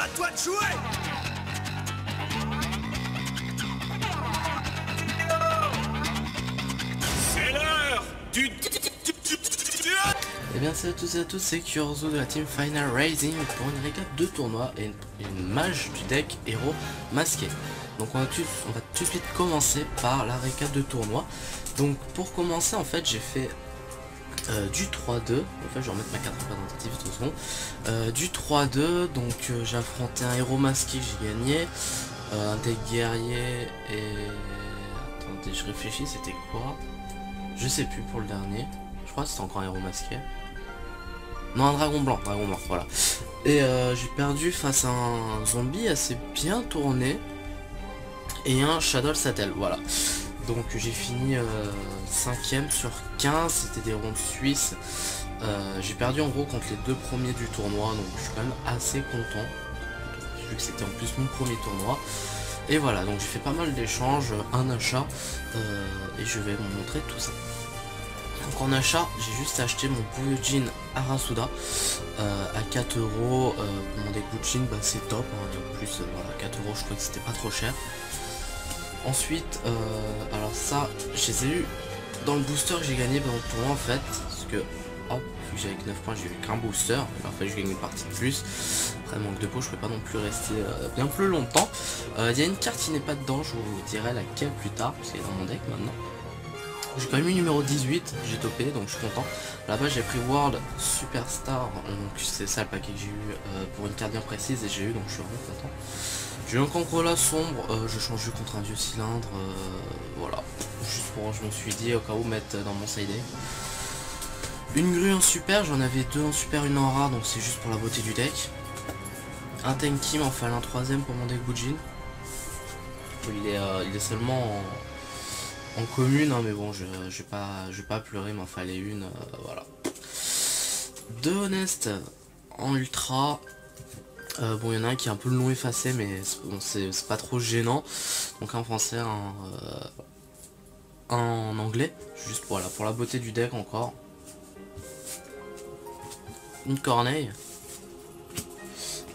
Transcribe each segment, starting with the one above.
À toi de jouer. C'est l'heure du... Et bien salut à tous et à tous, c'est Kurzo de la team Final Rising pour une récap de tournoi et une mage du deck héros masqué. Donc on va tout de suite commencer par la récap de tournoi. Donc pour commencer en fait j'ai fait du 3-2, en fait je vais remettre ma carte représentative de toute façon. Du 3-2, donc j'ai affronté un héros masqué que j'ai gagné, un deck guerrier et... Attendez, je réfléchis, c'était quoi? Je sais plus pour le dernier, je crois que c'était encore un héros masqué. Non, un dragon blanc, voilà. Et j'ai perdu face à un zombie assez bien tourné et un Shadow Sattel, voilà. Donc j'ai fini 5ème sur 15, c'était des rondes suisses. J'ai perdu en gros contre les deux premiers du tournoi, donc je suis quand même assez content, vu que c'était en plus mon premier tournoi. Et voilà, donc j'ai fait pas mal d'échanges, un achat, et je vais vous montrer tout ça. Donc en achat, j'ai juste acheté mon Bujin Arasuda à 4 euros. Pour mon deck Bujin, bah, c'est top, hein, et en plus voilà, 4 euros, je crois que c'était pas trop cher. Ensuite, alors ça, je les ai eu dans le booster que j'ai gagné dans le tournoi en fait, parce que hop, vu que j'avais que 9 points, j'ai eu qu'un booster, il a fallu que je gagne une partie de plus. Après manque de peau, je peux pas non plus rester bien plus longtemps. Il y a une carte qui n'est pas dedans, je vous dirai laquelle plus tard, parce qu'elle est dans mon deck maintenant. J'ai quand même eu numéro 18, j'ai topé, donc je suis content. Là-bas j'ai pris World Superstar, donc c'est ça le paquet que j'ai eu pour une carte bien précise et j'ai eu, donc je suis vraiment content. J'ai eu un Cancrola sombre, je change contre un vieux cylindre, voilà. Juste pour, je me suis dit au cas où mettre dans mon side. Une grue en super, j'en avais deux en super, une en rare, donc c'est juste pour la beauté du deck. Un Tenki, m'en fallait un troisième pour mon deck Bujin. Il est seulement en commune, hein, mais bon, je vais pas pleurer, m'en fallait une, voilà. Deux Honest en ultra. Bon, il y en a un qui est un peu le nom effacé, mais bon, c'est pas trop gênant. Donc un français, un en anglais, juste voilà, pour la beauté du deck encore. Une Corneille.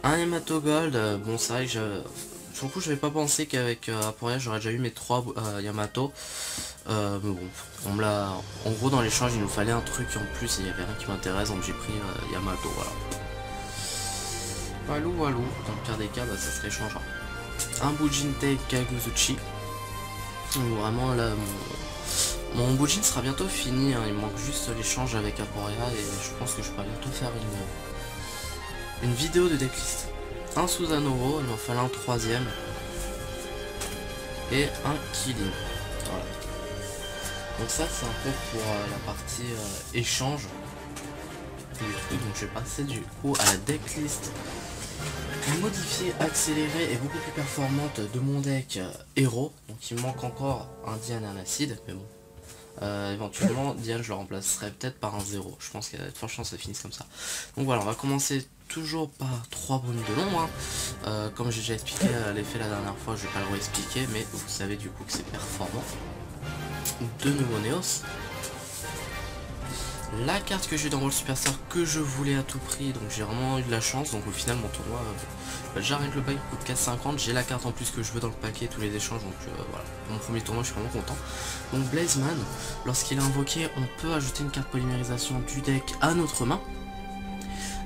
Un Yamato Gold, bon c'est vrai que sur le coup j'avais pas pensé qu'avec Aporia j'aurais déjà eu mes 3 Yamato. Mais bon, on me l'a... En gros dans l'échange il nous fallait un truc en plus et il y avait rien qui m'intéresse, donc j'ai pris Yamato, voilà. Walou, dans le pire des cas, bah, ça serait changeant. Un Bujin Tei Kaguzuchi. Vraiment là, mon Bujin sera bientôt fini, hein. Il me manque juste l'échange avec Aporia et je pense que je pourrais bientôt faire une vidéo de decklist. Un Susanoo, il m'en fallait un troisième. Et un Killing. Voilà. Donc ça c'est un peu pour la partie échange du truc. Donc je vais passer du coup à la decklist modifiée, accélérée et beaucoup plus performante de mon deck héros. Donc il me manque encore un Diane et un acide, mais bon. Éventuellement Diane je le remplacerai peut-être par un 0. Je pense qu'il y a de fortes chances que ça finisse comme ça. Donc voilà, on va commencer toujours par 3 brumes de l'ombre, hein. Comme j'ai déjà expliqué l'effet la dernière fois, je vais pas le réexpliquer, mais vous savez du coup que c'est performant. De nouveau Neos. La carte que j'ai eu dans World Superstar que je voulais à tout prix, donc j'ai vraiment eu de la chance. Donc au final mon tournoi, j'arrête le pack, il coûte 4,50, j'ai la carte en plus que je veux dans le paquet, tous les échanges, donc voilà. Pour mon premier tournoi je suis vraiment content. Donc Blazeman, lorsqu'il est invoqué, on peut ajouter une carte polymérisation du deck à notre main.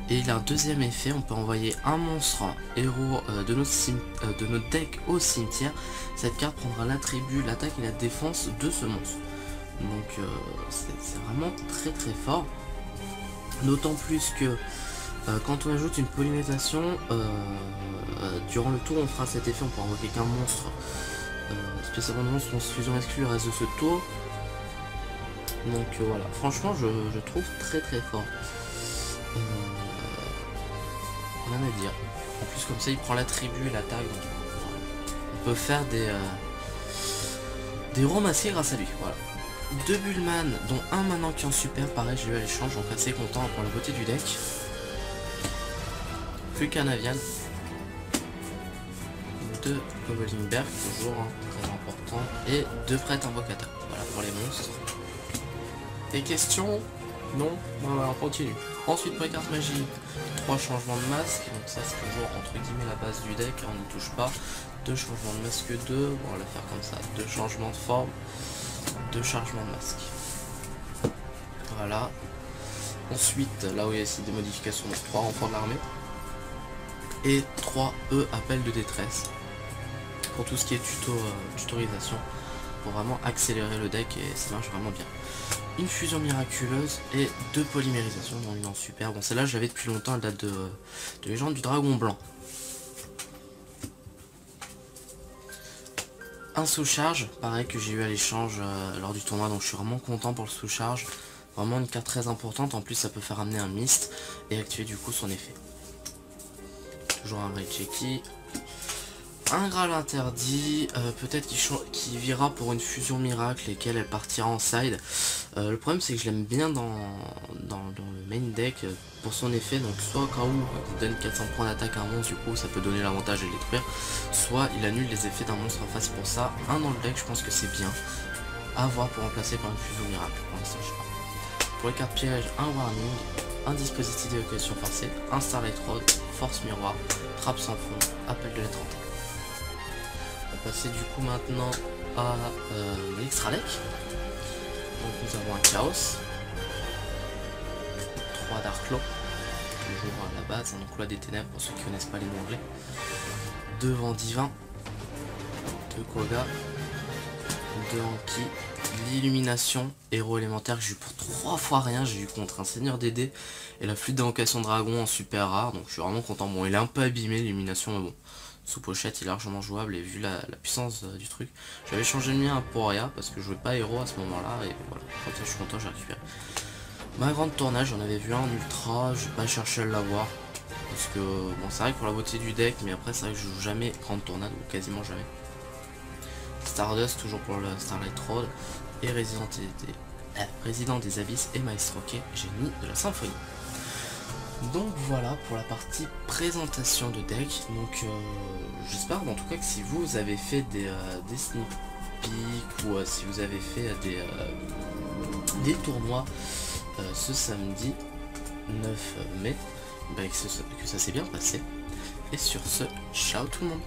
Et il a un deuxième effet, on peut envoyer un monstre héros de notre deck au cimetière. Cette carte prendra l'attribut, l'attaque et la défense de ce monstre. Donc c'est vraiment très fort. D'autant plus que quand on ajoute une polymérisation, durant le tour on fera cet effet, on peut envoyer qu'un monstre. Spécialement monstre fusion exclue reste de ce tour. Donc voilà, franchement je trouve très fort. Rien à dire. En plus comme ça il prend l'attribut et l'attaque, donc on peut faire des ronds masqués grâce à lui, voilà. Deux Bullman, dont un maintenant qui est en super, pareil j'ai eu à l'échange, donc assez content pour la beauté du deck. Plus qu'un Avian. Deux Goblingberg, toujours hein, très important. Et deux prêtres invocateurs, voilà pour les monstres. Des questions? Non? Voilà, on continue. Ensuite pour les cartes magiques, 3 changements de masque, donc ça c'est toujours entre guillemets la base du deck, on n'y touche pas. 2 changements de masque 2, bon, on va la faire comme ça, 2 changements de forme, 2 chargements de masque. Voilà. Ensuite, là où il y a ici des modifications, donc 3 renforts de l'armée. Et 3 appels de détresse. Pour tout ce qui est tutorisation. Pour vraiment accélérer le deck et ça marche vraiment bien. Une fusion miraculeuse et 2 polymérisations, dont une en super. Bon, celle-là je l'avais depuis longtemps, elle date de Légende du Dragon Blanc. Un sous-charge, pareil que j'ai eu à l'échange lors du tournoi, donc je suis vraiment content pour le sous-charge. Vraiment une carte très importante, en plus ça peut faire amener un mist et activer du coup son effet. Toujours un Reiki. Un Graal interdit, peut-être qu'il virera pour une fusion miracle et qu'elle partira en side. Le problème c'est que je l'aime bien dans le main deck pour son effet, donc soit au cas où il donne 400 points d'attaque à un monstre, du coup ça peut donner l'avantage de le détruire, soit il annule les effets d'un monstre en face. Pour ça, un dans le deck je pense que c'est bien à voir pour remplacer par une fusion miracle, pour l'instant je sais pas. Pour les cartes pièges, un warning, un dispositif d'évacuation forcée, un Starlight Rod, force miroir, trappe sans fond, appel de lettre en on va passer du coup maintenant à l'extra deck. Donc nous avons un chaos, 3 Dark Law, toujours à la base, donc loi des ténèbres pour ceux qui connaissent pas les mots anglais, 2 Vent Divin, 2 Koga, 2 Anki, l'illumination, héros élémentaire que j'ai eu pour 3 fois rien, j'ai eu contre un seigneur d'aider et la flûte d'invocation dragon en super rare, donc je suis vraiment content. Bon, il est un peu abîmé l'illumination, mais bon, sous pochette il est largement jouable et vu la puissance du truc, j'avais changé le mien à Poria parce que je jouais pas héros à ce moment là et voilà, comme ça je suis content, j'ai récupéré. Ma grande tournage, j'en avais vu un en ultra, j'ai pas cherché à l'avoir parce que bon c'est vrai que pour la beauté du deck, mais après c'est vrai que je joue jamais grande tornade ou quasiment jamais. Stardust toujours pour le Starlight Road et Résident des Abysses et Maestro Key, génie de la symphonie. Donc voilà pour la partie présentation de deck. Donc j'espère en tout cas que si vous avez fait des sneak peek ou si vous avez fait des tournois ce samedi 9 mai, bah, que ça s'est bien passé. Et sur ce, ciao tout le monde.